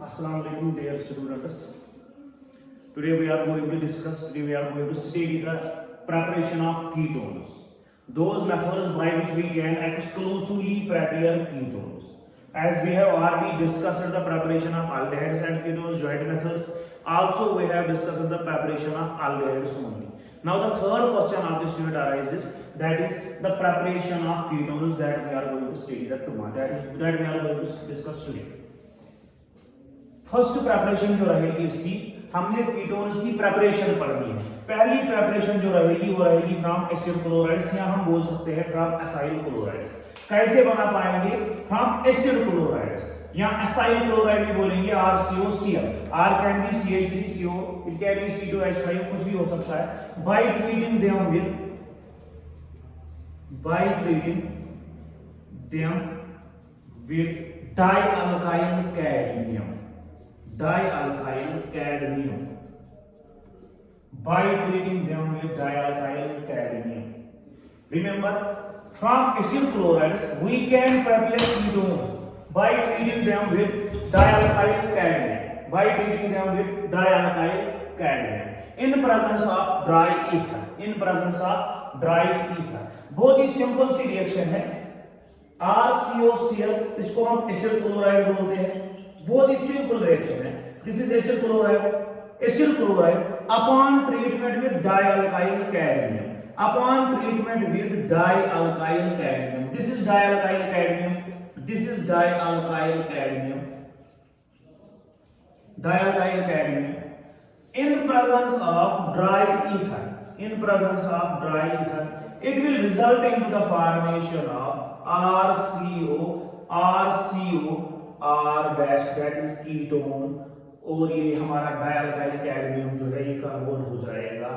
Assalamu alaikum dear students. Today we are going to study the preparation of ketones. Those methods by which we can exclusively prepare ketones. As we have already discussed the preparation of aldehydes and ketones joint methods, also we have discussed the preparation of aldehydes only. Now the third question of this unit arises, that is the preparation of ketones that we are going to study that we are going to discuss today. First preparation जो रहेगी इसकी, हमने ketones की preparation पढ़नी है. पहली preparation जो रहेगी वो रहेगी फ्रॉम एसिड क्लोराइड्स, या हम बोल सकते हैं फ्रॉम एसाइल क्लोराइड्स. कैसे बना पाएंगे? फ्रॉम एसिड क्लोराइड्स, या एसाइल क्लोराइड भी बोलेंगे RCOCl. R can be CH3CO, it can be C2H5, कुछ भी हो सकता है. By treating them with dialkyl cadmium. By treating them with dialkyl cadmium. Remember, from acid chlorides we can prepare ketones by treating them with dialkyl cadmium. In presence of dry ether. बहुत ही simple सी reaction है. RCOCl, इसको हम acid chloride बोलते हैं. बहुत ही सिंपल रिएक्शन है. This is acid chloride upon treatment with dialkyl cadmium. This is dialkyl cadmium. In presence of dry ether, it will result into the formation of RCO R dash, that is ketone. और ये हमारा डाइअल्काइल cadmium जो है ये convert हो जाएगा,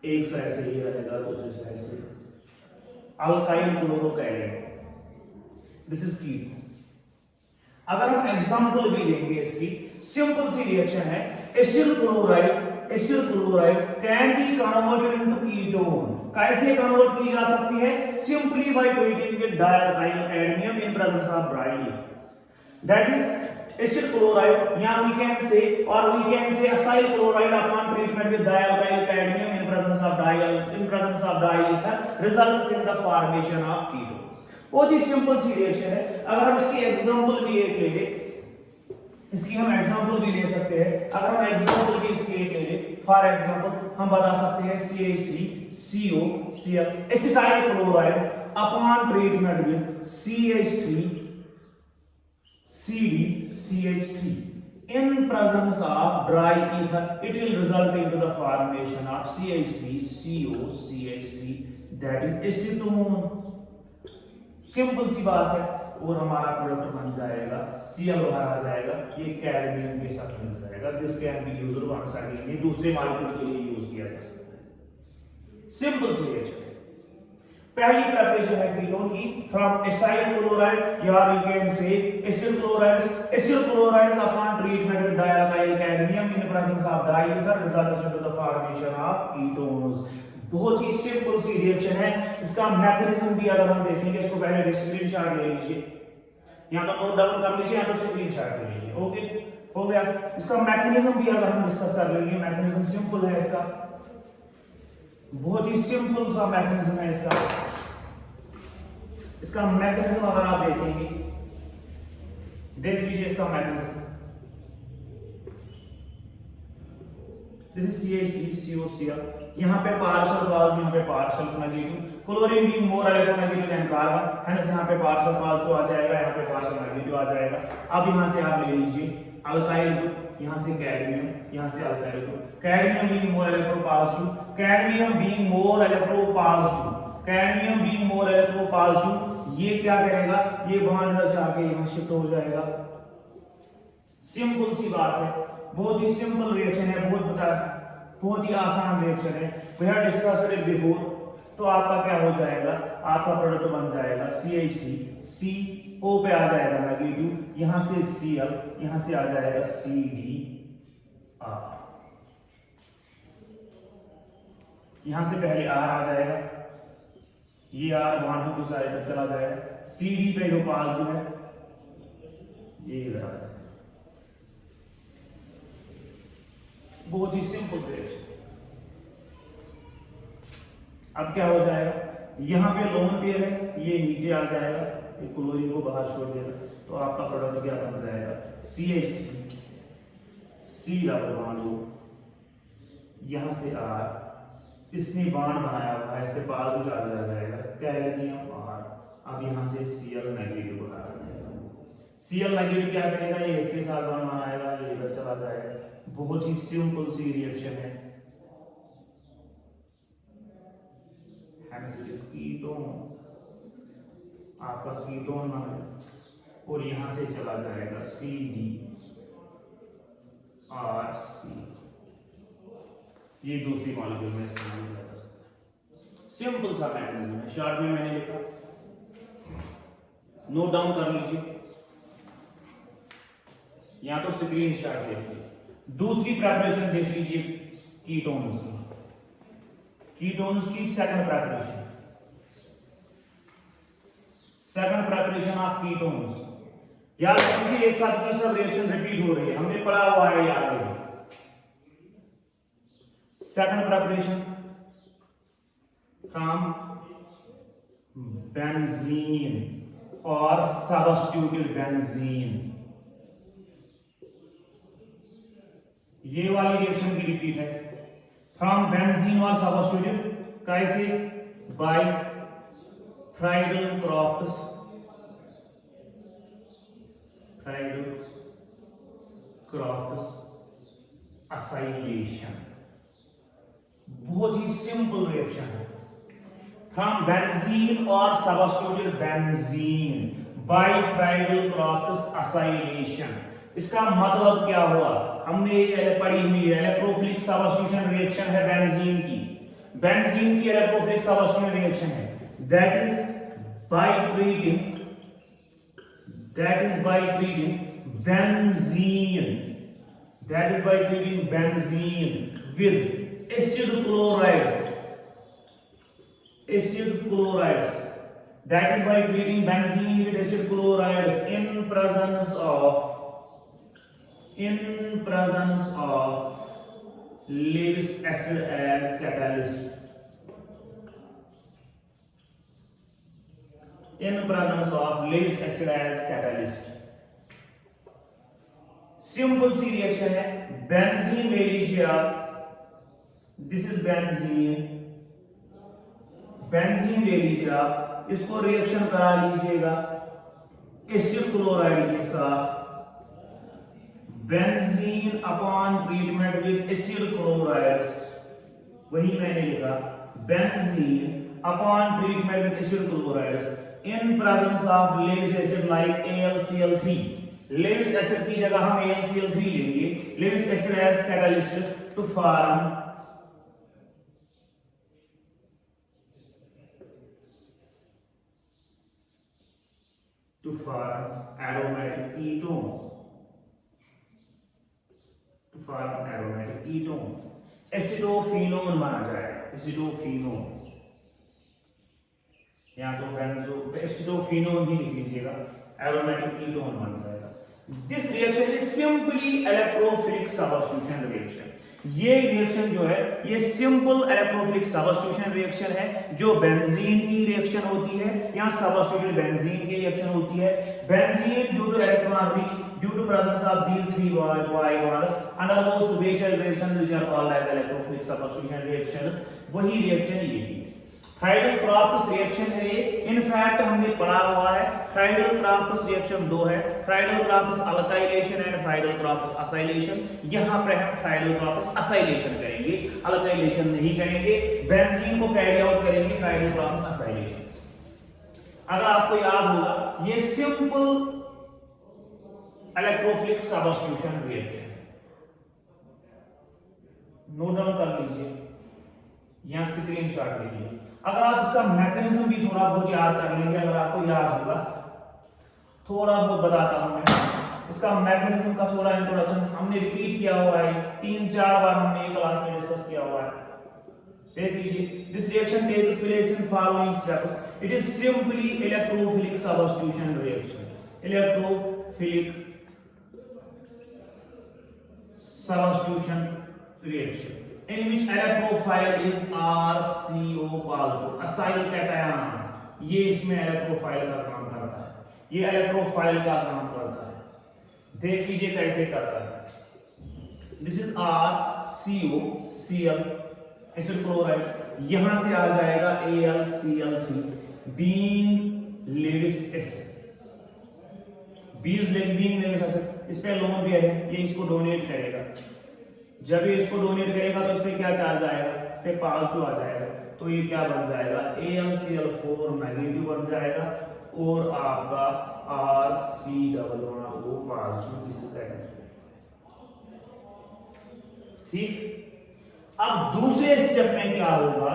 एक side से ये रहेगा, दूसरी साइड से alkyl chlorocadmium. This is ketone. अगर हम एग्जांपल भी लेंगे इसकी, सिंपल सी रिएक्शन है. Acid chloride can be converted into ketone. कैसे कन्वर्ट की जा सकती है? Simply by treating with dialkyl cadmium in presence of dry ether. That is acid chloride, yeah, we can say acyl chloride upon treatment with dialkyl cadmium in presence of dry ether results in the formation of ketones. बहुत ही simple सी reaction है. अगर हम इसकी example भी एक ले ले, अगर हम एग्जांपल भी इसकी एक ले ले, फॉर एग्जांपल हम बता सकते हैं CH3COCl acetyl chloride upon treatment with CH3CH3 in presence of dry ether, it will result into the formation of CH3COCH3, that is acetone. Simple सी बात है. और हमारा प्रोडक्ट बन जाएगा, Cl बाहर आ जाएगा, ये कैडमियम के साथ मिल जाएगा. This can be used once again, ये दूसरे मॉलिक्यूल के लिए यूज किया जा सकता है. सिंपल सी रिएक्शन. पहली प्रेपरेशन है कीटोन की फ्रॉम एसाइल क्लोराइड, या we can say acid chlorides upon treatment with dialkyl cadmium in presence of di ether results into the formation of ketones. बहुत ही सिंपल सी रिएक्शन है. इसका मैकेनिज्म भी अगर हम देखेंगे, इसको पहले स्क्रीनशॉट ले लीजिए, या तो नोट डाउन कर लीजिए, या तो स्क्रीनशॉट ले लीजिए. ओके, हो गया. इसका मैकेनिज्म भी अगर हम डिस्कस कर लेंगे, मैकेनिज्म सिंपल है इसका, बहुत ही सिंपल सा मैकेनिज्म है इसका मैकेनिज्म अगर आप देखेंगे, देख लीजिए इसका मैकेनिज्म. This is CH3COCl. यहाँ पे पार्शियल पॉजिटिव, यहाँ पे partial negative. Chlorine being more electronegative than carbon, hence यहाँ पे पार्शियल पॉजिटिव आ जाएगा, यहाँ पे पार्शियल नेगेटिव आ जाएगा. अब यहाँ से आप ले लीजिए अल्काइल ग्रुप, यहाँ से कैडमियम, यहाँ से alkyl group. Cadmium being more electropositive, ये क्या करेगा? ये बॉन्ड जाके यहाँ शिफ्ट हो जाएगा. सिंपल सी बात है, बहुत ही सिंपल रिएक्शन है, बहुत ही आसान रिएक्शन है. We have discussed it before. तो आपका क्या हो जाएगा? आपका प्रोडक्ट बन जाएगा CH3CO पे आ जाएगा नेगेटिव, यहाँ से Cl, यहाँ से आ जाएगा CDR. यहाँ से पहले R आ जाएगा, ये R बॉन्ड की साइड तक चला जाएगा. CD पे जो पॉजिटिव है ये इधर आ जाएगा. बहुत ही सिंपल रिएक्शन। अब क्या हो जाएगा, यहाँ पे लोन पेयर है, ये नीचे आ जाएगा, ये क्लोरीन को बाहर छोड़ देगा, तो आपका प्रोडक्ट क्या बन जाएगा, CH3 C double bond O, यहाँ से R, इसने बॉन्ड बनाया हुआ है, इस पे पास चार्ज आ जाएगा, कैडमियम R, अब यहाँ से Cl नेगेटिव बाहर आ जाएगा। Cl नेगेटिव क्या करेगा, ये इसके साथ बॉन्ड बनाएगा, ये इधर चला जाएगा। बहुत ही सिंपल सी रिएक्शन है। कीटोन, आपका कीटोन बन गया, और यहां से चला जाएगा CDRC, ये दूसरी मॉलिक्यूल में इस्तेमाल किया जा सकता है। सिंपल सा मैकेनिज्म है, शॉर्ट में मैंने लिखा, नोट डाउन कर लीजिए या तो स्क्रीन शॉट ले लीजिए। दूसरी प्रेपरेशन देख लीजिए कीटोन्स की, कीटोन्स की सेकंड प्रेपरेशन ऑफ कीटोन्स। याद रखिए ये सब की सब रिएक्शन रिपीट हो रही है, हमने पढ़ा हुआ है याद है। सेकंड प्रेपरेशन फ्रॉम बेंजीन और सब्स्टिट्यूटेड बेंजीन, ये वाली रिएक्शन की रिपीट है। फ्रॉम बेंजीन और सब्स्टिट्यूटेड कैसे, बाय फ्राइडल-क्राफ्ट्स असाइलेशन। बहुत ही सिंपल रिएक्शन है। फ्रॉम बेंजीन और substituted benzene by Friedel Crafts acylation. इसका मतलब क्या हुआ, हमने ये पढ़ी हुई है इलेक्ट्रोफिलिक सब्स्टिट्यूशन रिएक्शन है बेंजीन की इलेक्ट्रोफिलिक सब्स्टिट्यूशन रिएक्शन है। that is by treating benzene with acid chlorides, that is by treating benzene with acid chlorides in presence of Lewis acid as catalyst, simple सी reaction है। Benzene ले लीजिए आप, this is benzene ले लीजिए आप, इसको रिएक्शन करा लीजिएगा एसिड क्लोराइड के साथ। Benzene upon treatment with acid chlorides, वही मैंने लिखा, benzene upon treatment with acid chlorides in presence of Lewis acid like AlCl3, Lewis acid की जगह हम AlCl3 लेंगे, Lewis acid as catalyst to form aromatic ketone, एसिडोफिनोन बना जाएगा, एसिडोफिनोन, या तो बेंजो एसिडोफिनोन ही लिख लीजिएगा, एरोमेटिक कीटोन बन जाएगा। This reaction is simply electrophilic substitution reaction. ये रिएक्शन जो है ये सिंपल इलेक्ट्रोफिलिक सब्स्टिट्यूशन रिएक्शन है, जो बेंजीन की रिएक्शन होती है या सब्स्टिट्यूटेड बेंजीन की रिएक्शन होती है। Benzene due to electron rich due to presence of these three pi bonds undergoes special reactions which are called as electrophilic substitution reactions। वही रिएक्शन ये भी है, फ्राइडल-क्राफ्ट्स रिएक्शन है ये। इनफैक्ट हमने पढ़ा हुआ है फ्राइडल-क्राफ्ट्स रिएक्शन दो है, Friedl-crafts alkylation and Friedl-crafts acylation. यहां पर हम फ्राइडल-क्राफ्ट्स असाइलेशन करेंगे, अल्काइलेशन नहीं करेंगे। बेंजीन को कैरी आउट करेंगे फ्राइडल-क्राफ्ट्स असाइलेशन। अगर आपको याद होगा ये simple electrophilic substitution reaction, note down कर लीजिए, यहां स्क्रीनशॉट ले लीजिए। अगर आप इसका मैकेनिज्म भी थोड़ा बहुत याद कर लेंगे, अगर आपको याद होगा, थोड़ा बहुत बताता हूं मैं इसका मैकेनिज्म का थोड़ा इंट्रोडक्शन। हमने रिपीट किया हुआ है, 3-4 बार हमने ये क्लास में डिस्कस किया हुआ है, देख लीजिए। This reaction takes place in following steps. It is simply electrophilic substitution reaction, electrophilic substitution reaction in which electrophile is RCO positive acyl cation, ये इसमें इलेक्ट्रोफाइल का काम करता है, ये इलेक्ट्रोफाइल का काम करता है। देख लीजिए कैसे करता है। This is RCOCl acid chloride, यहां से आ जाएगा AlCl3 being Lewis acid, being Lewis acid, इस पे लोन पेयर है, ये इसको डोनेट करेगा। जब ये इसको डोनेट करेगा तो इस पे क्या चार्ज आएगा, इस पे पॉजिटिव आ जाएगा, तो ये क्या बन जाएगा AlCl4 नेगेटिव बन जाएगा और आपका RC++O पॉजिटिव। ठीक, अब दूसरे स्टेप में क्या होगा,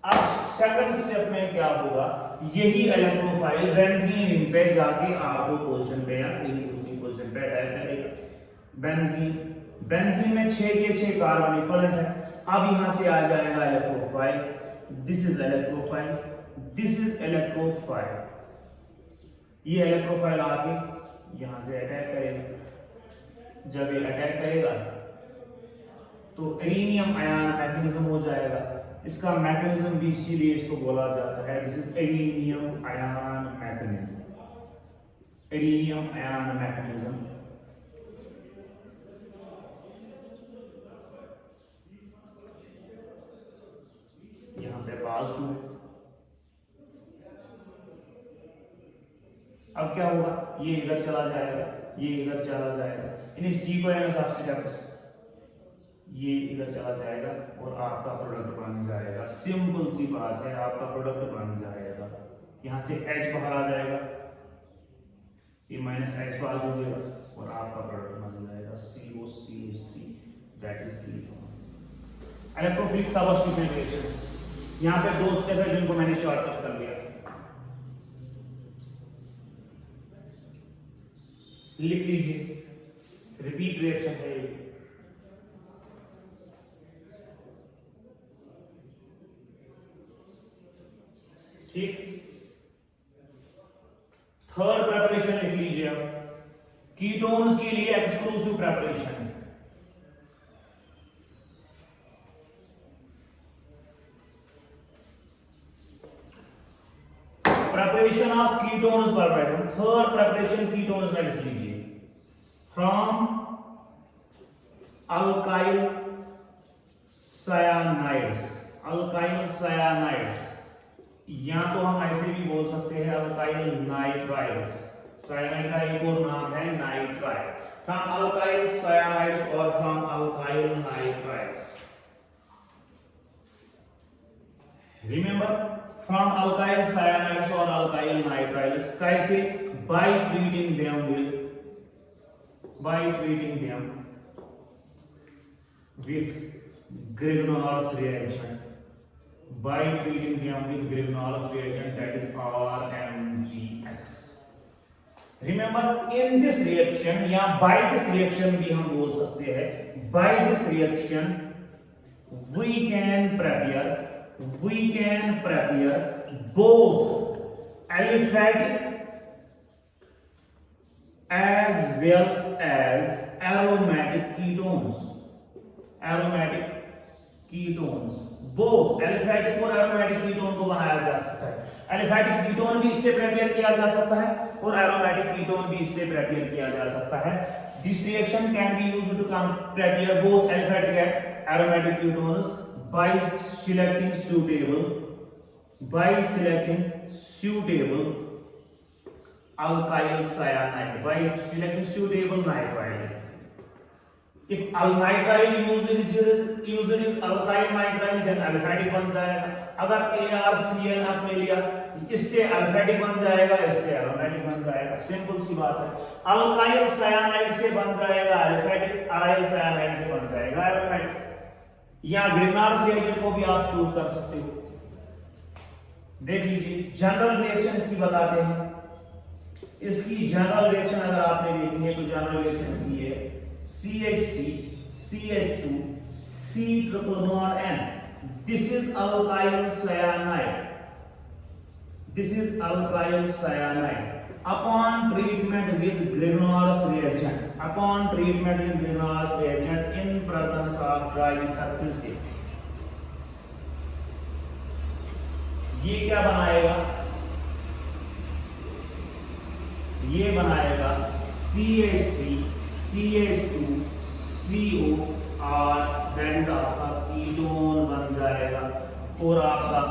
अब सेकंड स्टेप में क्या होगा, यही इलेक्ट्रोफाइल बेंजीन रिंग पे जाके आठों पोजीशन पे या कहीं दूसरी पोजीशन पे अटैक करेगा। बेंजीन में 6 के 6 कार्बन इक्विवेलेंट है। अब यहां से आ जाएगा electrophile, this is electrophile, this is electrophile, ये इलेक्ट्रोफाइल आके यहां से अटैक करेगा। जब ये अटैक करेगा तो एरिनियम आयन मैकेनिज्म हो जाएगा। इसका मैकेनिज्म भी इसीलिए इसको बोला जाता है, this is arenium ion mechanism, arenium ion mechanism. यहां पे पॉजिटिव है। अब क्या होगा, ये इधर चला जाएगा, ये इधर चला जाएगा, इन्हें सी को एन सब्स्टिट्यूट, ये इधर चला जाएगा और आपका प्रोडक्ट बन जाएगा। सिंपल सी बात है, आपका प्रोडक्ट बन जाएगा। यहां से H बाहर आ जाएगा, ये -H बाहर हो जाएगा और आपका प्रोडक्ट बन जाएगा COCH3, that is ketone. Electrophilic substitution reaction, यहां पे 2 स्टेप है जिनको मैंने शॉर्टकट कर लिया। लिख लीजिए, रिपीट रिएक्शन है ये। ठीक, थर्ड प्रेपरेशन लिख लीजिए। अब कीटोन्स के लिए exclusive preparation, preparation of ketones पढ़ रहे हैं। थर्ड प्रेपरेशन कीटोन्स में लिख लीजिए, फ्रॉम अल्काइल सायानाइड्स, अल्काइल सायानाइड्स, या तो हम ऐसे भी बोल सकते हैं अल्काइल नाइट्राइड्स, सायानाइड का एक और नाम है नाइट्राइड। फ्रॉम अल्काइल सायानाइड्स और from alkyl nitrides, remember from alkyl cyanides और अल्काइल नाइट्राइड्स, कैसे, by treating them with Grignard's reaction, by treating them with Grignard's reaction, that is RMGX. Remember, in this reaction या by this reaction भी हम बोल सकते हैं, by this reaction we can prepare both aliphatic as well as aromatic ketones, both aliphatic और aromatic ketone को बनाया जा सकता है। aliphatic कीटोन भी इससे प्रिपेयर किया जा सकता है और aromatic कीटोन भी इससे प्रिपेयर किया जा सकता है। This reaction can be used to prepare both aliphatic and aromatic ketones by selecting suitable alkyl cyanide, by selecting suitable nitrile. If nitrile used is alkyl nitrile, then aliphatic बन जाएगा। अगर ArCN आपने लिया, इससे aliphatic बन जाएगा, इससे aromatic बन जाएगा। सिंपल सी बात है। alkyl cyanide से बन जाएगा aliphatic, aryl cyanide से बन जाएगा aromatic। या ग्रिग्नार्ड्स रिएक्शन को भी आप चूज कर सकते हो। देख लीजिए, जनरल रिएक्शन इसकी बताते हैं। इसकी जनरल रिएक्शन अगर आपने देखनी है तो जनरल रिएक्शन इसकी है CH3 CH2 C triple bond N. This is alkyl cyanide. Upon treatment with Grignard's reagent, upon treatment with Grignard's reagent in presence of dry ether, फिर से ये क्या बनाएगा, ये बनाएगा CH3 CH2 CO और दैट इज आपका कीटोन बन जाएगा और आपका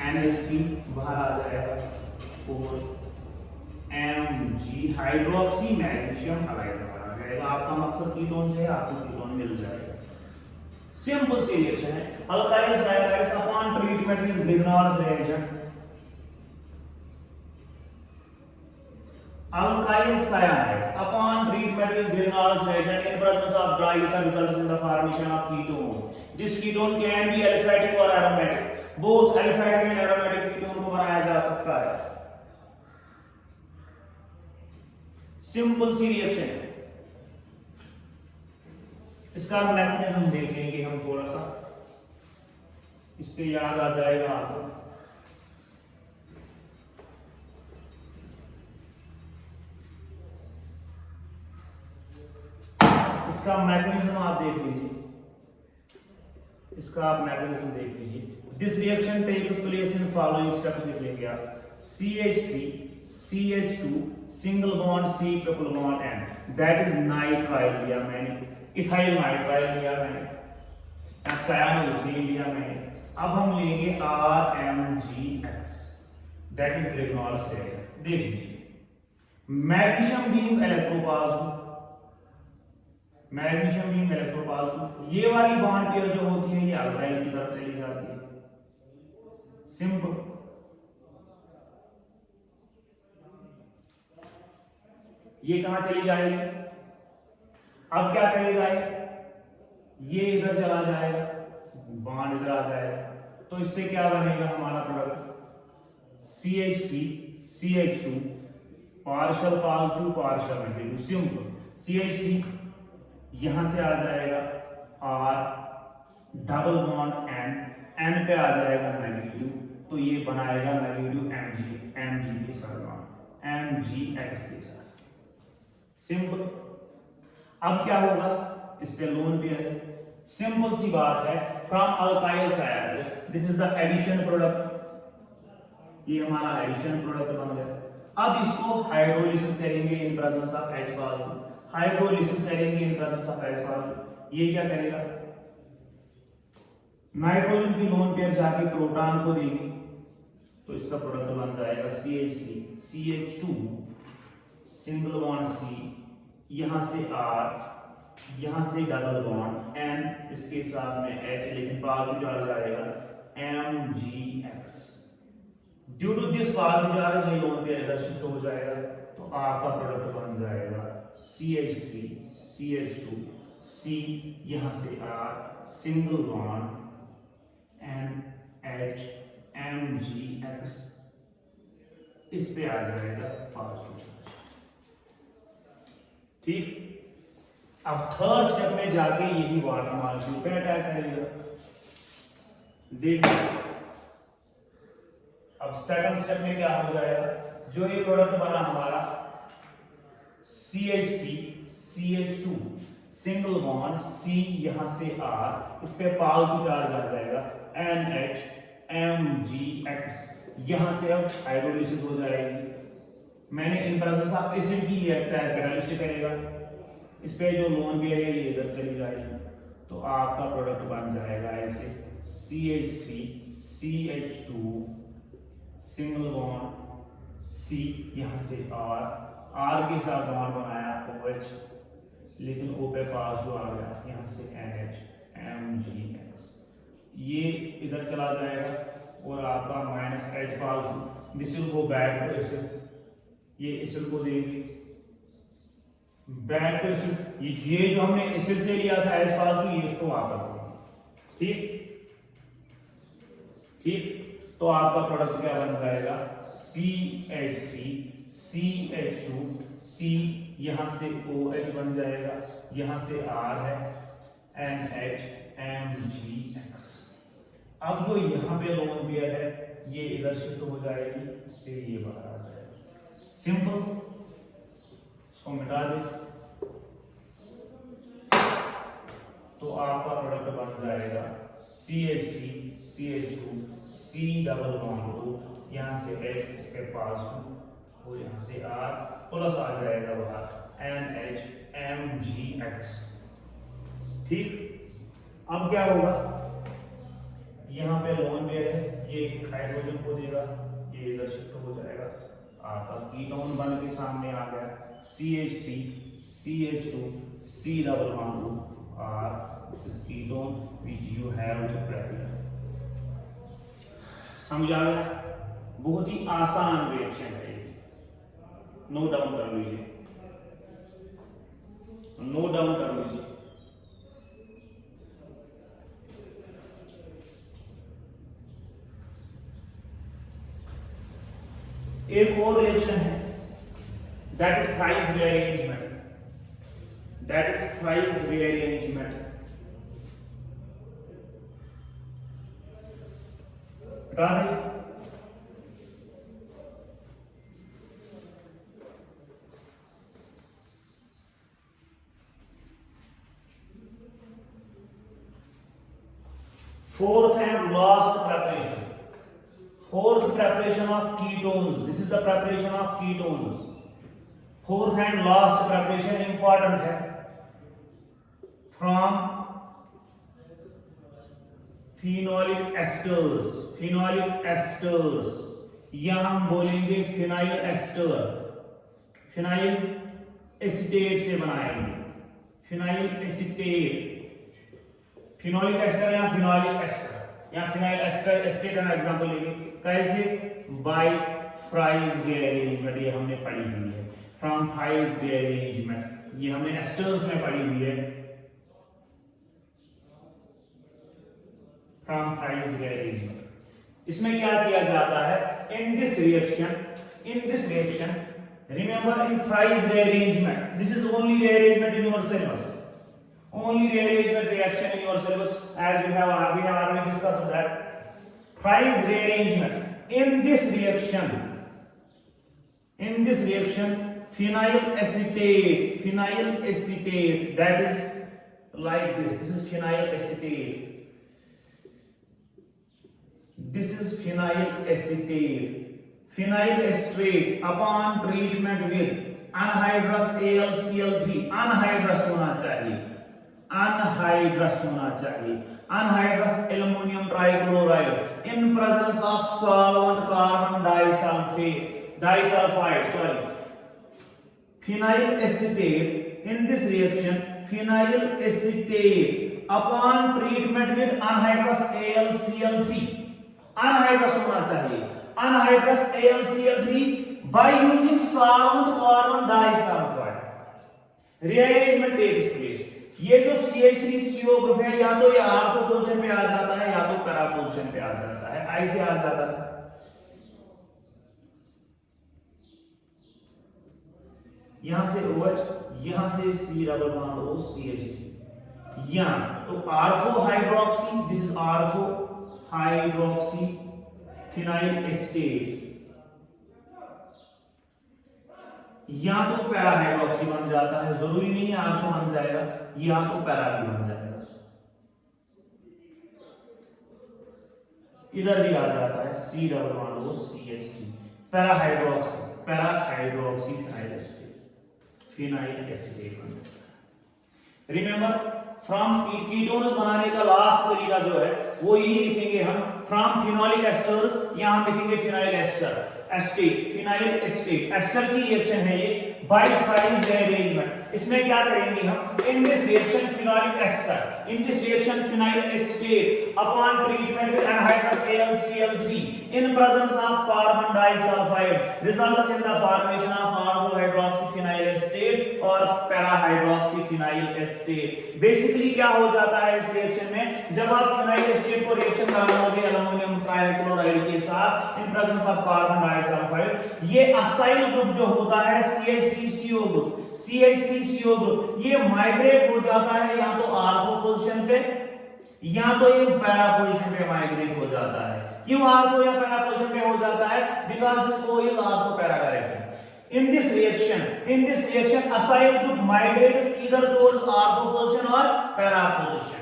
NH3 बाहर आ जाएगा और Mg हाइड्रोक्सी मैग्नीशियम हाइड्राइड बना जाएगा। आपका मकसद कीटोन से है, आपको कीटोन मिल जाएगा। सिंपल सी रिएक्शन है। Alkyl cyanides upon treatment with Grignard's reaction, alkyl cyanide upon treatment with Grignard's reagent in presence of dry ether results in the formation of ketone. This ketone can be aliphatic or aromatic. Both aliphatic and aromatic ketone को बनाया जा सकता है। Simple सी reaction है। इसका mechanism देख लेंगे हम थोड़ा सा, इससे याद आ जाएगा आपको। इसका मैकेनिज्म आप देख लीजिए, इसका आप मैकेनिज्म देख लीजिए। This reaction takes place in following steps लिख लेंगे आप। CH3 CH2 single bond C triple bond N, that is nitrile लिया मैंने, इथाइल नाइट्राइल लिया मैंने, सायानोइथीन लिया मैंने। अब हम लेंगे RMgX, that is Grignard's reaction. देख लीजिए, magnesium being electropositive, magnesium being electropositive, ये वाली बॉन्ड पेयर जो होती है ये अल्काइल की तरफ चली जाती है। सिंपल। ये कहां चली जाएगी, अब क्या करेगा ये इधर चला जाएगा, बॉन्ड इधर आ जाएगा, तो इससे क्या बनेगा हमारा product CH3 CH2 partial positive partial negative. Simple. CH3 यहां से आ जाएगा और डबल बॉन्ड N पे आ जाएगा नेगेटिव, तो ये बनाएगा नेगेटिव Mg के साथ बॉन्ड MgX के साथ। सिंपल। अब क्या होगा, इस पे लोन पेयर है। सिंपल सी बात है, from alkyl cyanides this is the addition product, ये हमारा एडिशन प्रोडक्ट बन गया। अब इसको हाइड्रोलिसिस करेंगे in presence of H positive, hydrolysis करेंगे in presence of H positive. ये क्या करेगा, नाइट्रोजन की लोन पेयर जाके प्रोटॉन को देगी, तो इसका प्रोडक्ट बन जाएगा CH3 CH2 single bond C, यहां से R, यहां से डबल बॉन्ड N, इसके साथ में H, लेकिन पॉजिटिव चार्ज आएगा MgX। Due to this positive charge ये लोन पेयर इधर शिफ्ट हो जाएगा, तो आपका प्रोडक्ट बन जाएगा CH3 CH2 C, यहां से R, single bond NH MgX, इस पे आ जाएगा पॉजिटिव चार्ज। ठीक। अब थर्ड स्टेप में जाके यही वाटर मॉलिक्यूल पे अटैक करेगा। देखिए अब सेकंड स्टेप में क्या हो जाएगा, जो ये प्रोडक्ट बना हमारा CH3 CH2 single bond C, यहां से R, इस पे पॉजिटिव चार्ज आ जाएगा NH MgX, यहां से अब हाइड्रोलिसिस हो जाएगी। मैंने इन प्रेजेंस ऑफ एसिड की रिएक्ट एज कैटालिस्ट करेगा, इस पे जो लोन पेयर है ये इधर चली जाएगी, तो आपका प्रोडक्ट बन जाएगा ऐसे CH3 CH2 single bond C, यहां से R के साथ बॉन्ड बनाया OH, लेकिन O पे पास जो आ गया, यहां से NH MgX, ये इधर चला जाएगा और आपका -H pass, this will go back to acid, ये एसिड को देंगे बैक टू एसिड, ये जो हमने एसिड से लिया था H पास, ये इसको वापस देंगे। ठीक ठीक। तो आपका प्रोडक्ट क्या बन जाएगा CH3 CH2 C, यहां से OH बन जाएगा, यहां से R है NH MgX। अब जो यहाँ पे लोन पेयर है ये इधर शिफ्ट हो जाएगी, इससे ये बाहर आ जाएगा। सिंपल, इसको मिटा दे तो आपका प्रोडक्ट बन जाएगा CH3 CH2 C double bond O, यहाँ से H इस पे पास और यहाँ से R प्लस आ जाएगा बाहर NHMgX। ठीक, अब क्या होगा, यहाँ पे लोन पेयर है, ये हाइड्रोजन को देगा, ये इधर शिफ्ट हो जाएगा, आपका कीटोन बन के सामने आ गया CH3 CH2 C double bond O R, this is ketone which you have to prepare। समझ आ गया, बहुत ही आसान रिएक्शन है ये, नोट डाउन कर लीजिए, नोट डाउन कर लीजिए। एक और रिएक्शन है, that is price rearrangement, that is price rearrangement. हटा दें, fourth and last preparation, fourth preparation of ketones, this is the preparation of ketones, fourth and last preparation important है, from phenolic esters, phenolic esters, या हम बोलेंगे phenyl ester, phenyl acetate से बनाएंगे, phenyl acetate, phenolic ester या phenolic ester या phenyl ester estate का example लेंगे, कैसे, बाय फ्राइज रीअरेंजमेंट, ये हमने पढ़ी हुई है, फ्रॉम फ्राइज रीअरेंजमेंट, ये हमने एस्टर्स में पढ़ी हुई है, फ्रॉम फ्राइज रीअरेंजमेंट। इसमें क्या किया जाता है, इन this reaction remember in fries rearrangement, this is only rearrangement in your syllabus, only rearrangement reaction in your syllabus, as we have already discussed that. Price rearrangement, in this reaction phenyl acetate, that is like this is phenyl acetate, this is phenyl acetate, phenyl acetate upon treatment with anhydrous AlCl3, anhydrous होना चाहिए, anhydrous होना चाहिए, anhydrous aluminium trichloride in presence of solvent carbon disulphide phenyl acetate, in this reaction phenyl acetate upon treatment with anhydrous AlCl3, anhydrous होना चाहिए, anhydrous AlCl3 by using solvent carbon disulfide, rearrangement takes place। ये जो CH3CO group है, या तो ये ortho position पे आ जाता है या तो पैरा पोजीशन पे आ जाता है, ऐसे आ जाता है, यहां से OH, यहां से C double bond O CH3, यहां तो ortho hydroxy, this is ortho hydroxy phenyl estate, या तो पैरा हाइड्रोक्सी बन जाता है, जरूरी नहीं है आर्थो बन जाएगा, या तो पैरा भी बन जाएगा, इधर भी आ जाता है C double bond O CH3, para hydroxy phenyl acetate. Remember, from ketones बनाने का लास्ट तरीका जो है वो यही लिखेंगे हम, फ्रॉम फिनोलिक एस्टर्स, यहां हम लिखेंगे phenyl ester acetate, phenyl acetate, ester की रिएक्शन है ये बाय फ्राइज रीअरेंजमेंट। इसमें क्या करेंगे हम, in this reaction phenolic ester, in this reaction phenyl acetate upon treatment with anhydrous AlCl3 in presence of carbon disulfide results in the formation of orthohydroxyphenyl acetate और parahydroxyphenyl acetate। Basically क्या हो जाता है इस रिएक्शन में, जब आप phenyl estate को रिएक्शन कराओगे एल्युमिनियम ट्राइक्लोराइड के साथ इन प्रेजेंस ऑफ कार्बन डाइसल्फाइड, ये असाइल ग्रुप जो होता है CH3CO ग्रुप, ये माइग्रेट हो जाता है या तो आर्थो पोजीशन पे या तो ये पैरा पोजीशन पे माइग्रेट हो जाता है। क्यों आर्थो या पैरा पोजीशन पे हो जाता है, because this O is ortho para directed. In this reaction, acyl group migrates either towards ortho position or para position.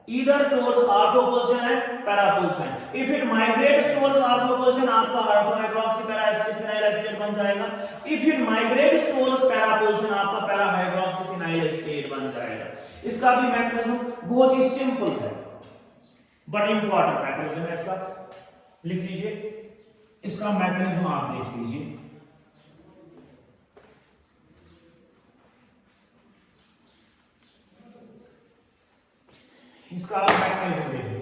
Either towards ortho position and para position. If it migrates towards ortho position, आपका ortho hydroxy para phenyl acetate बन जाएगा. If it migrates towards para position, आपका para hydroxy phenyl acetate बन जाएगा. इसका भी mechanism बहुत ही सिंपल है, बट इंपॉर्टेंट मैकेनिज्म है इसका. लिख लीजिए, इसका मैकेनिज्म आप देख लीजिए. इसका मैकेनिज्म देखिए,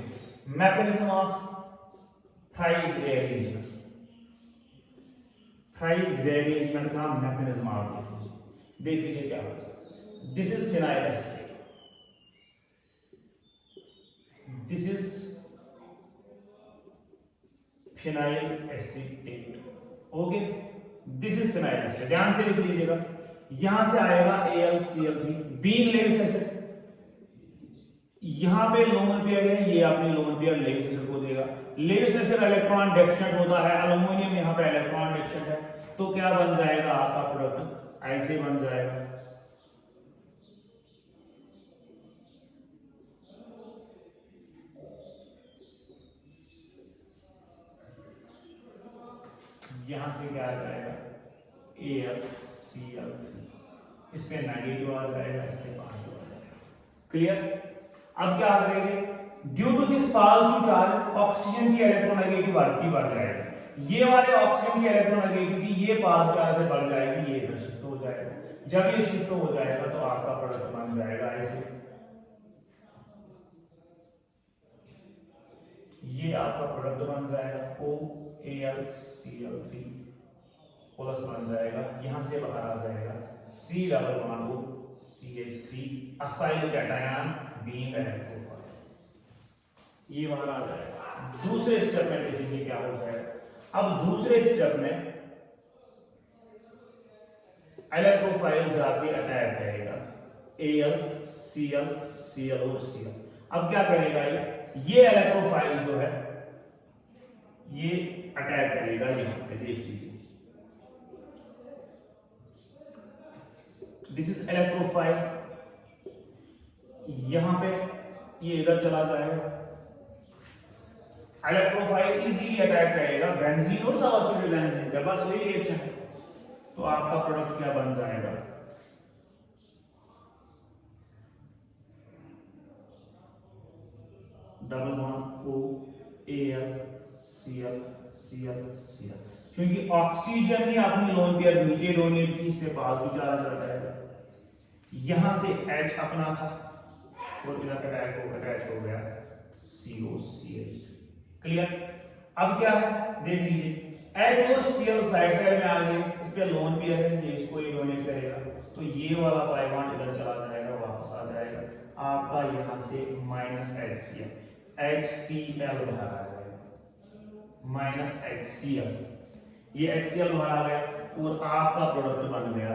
mechanism of price rearrangement. Price rearrangement का मैकेनिज्म आप देख लीजिए क्या होता है. This is phenyl acid, this is phenyl acetate. Okay, this is phenyl acid. ध्यान से लिख लीजिएगा. यहां से आएगा AlCl3 बीइंग लेविस एसिड. यहां पे लोन पेयर है, ये अपनी लोन पेयर लेविस एसिड को देगा. लेविस एसिड इलेक्ट्रॉन डेफिशिएंट होता है, अल्युमिनियम यहां पे इलेक्ट्रॉन डेफिशिएंट है, तो क्या बन जाएगा आपका प्रोडक्ट ऐसे बन जाएगा. यहां से क्या आ जाएगा AlCl3. इस पे नेगेटिव आ जाएगा, इस पे पॉजिटिव आ जाएगा. क्लियर. अब क्या करेंगे, due to this positive charge oxygen की इलेक्ट्रोनेगेटिविटी बढ़ जाएगी. ये वाले ऑक्सीजन की इलेक्ट्रोनेगेटिविटी ये पॉजिटिव चार्ज से बढ़ जाएगी, ये इधर शिफ्ट हो जाएगा. जब ये शिफ्ट हो जाएगा तो आपका प्रोडक्ट बन जाएगा ऐसे. ये आपका प्रोडक्ट बन जाएगा OAlCl3 प्लस बन जाएगा. यहां से बाहर आ जाएगा C double bond CH3 acyl cation being electrophile. ये बाहर आ जाएगा. दूसरे स्टेप में देख लीजिए क्या हो जाएगा. अब दूसरे स्टेप में इलेक्ट्रोफाइल जाके अटैक करेगा AlCl और Cl. अब क्या करेगा, ये इलेक्ट्रोफाइल जो है ये अटैक करेगा. यहां पे देख लीजिए, दिस इज इलेक्ट्रोफाइल. यहां पे ये इधर चला जाएगा. इलेक्ट्रोफाइल इजीली अटैक करेगा बेंजीन और सब्स्टिट्यूट बेंजीन का. बस वही रिएक्शन है. तो आपका प्रोडक्ट क्या बन जाएगा, डबल बॉन्ड OAlCl. क्योंकि ऑक्सीजन ने अपनी लोन पेयर नीचे डोनेट की, इस पे पॉजिटिव चार्ज आ जाएगा. यहां से H अपना था और इधर अटैच हो गया COCH. क्लियर. अब क्या है देख लीजिए, H और Cl साइड साइड में आ गए. इस पे लोन पेयर है, ये इसको ये डोनेट करेगा, तो ये वाला पाई बॉन्ड इधर चला जाएगा, वापस आ जाएगा. आपका यहां से HCl बाहर आ जाएगा, HCl. ये HCl बाहर आ गया और आपका प्रोडक्ट बन गया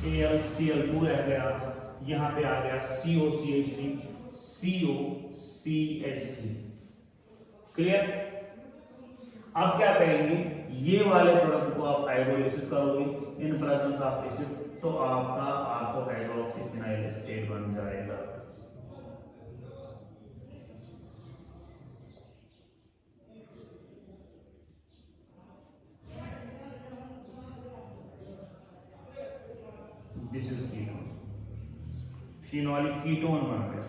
AlCl2 रह गया. यहां पे आ गया COCH3 COCH3. क्लियर. अब क्या करेंगे, ये वाले प्रोडक्ट को आप हाइड्रोलाइसिस करोगे इन प्रेजेंस ऑफ एसिड, तो आपका ऑर्थो हाइड्रोक्सी फिनाइल एसिटेट बन जाएगा. This is ketone. Phenolic ketone बन गया,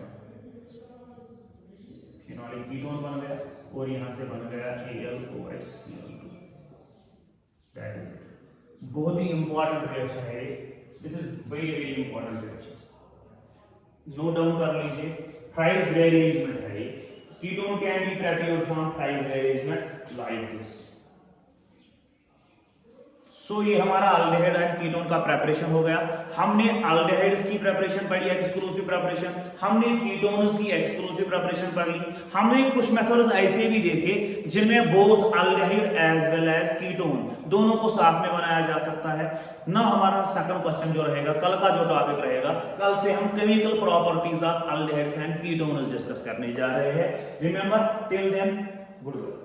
फिनोलिक कीटोन बन गया और यहां से बन गया AlOHCl2. दैट इज बहुत ही इंपॉर्टेंट रिएक्शन है ये. This is very very important reaction. Note down कर लीजिए. प्राइस रीअरेंजमेंट है ये. Ketone can be prepared from Fries rearrangement like this. So ये हमारा अल्डिहाइड एंड कीटोन का प्रेपरेशन हो गया। हमने अल्डिहाइड्स की प्रेपरेशन पढ़ी, एक्सक्लूसिव प्रेपरेशन, हमने कीटोन्स की एक्सक्लूसिव प्रेपरेशन पढ़ ली। हमने कुछ मेथड्स ऐसे भी देखे जिनमें both aldehyde as well as ketone दोनों को साथ में बनाया जा सकता है ना। हमारा सेकंड क्वेश्चन जो रहेगा, कल का जो टॉपिक रहेगा, कल से हम chemical properties of aldehydes and ketones discuss करने जा रहे हैं। Remember till then good bye.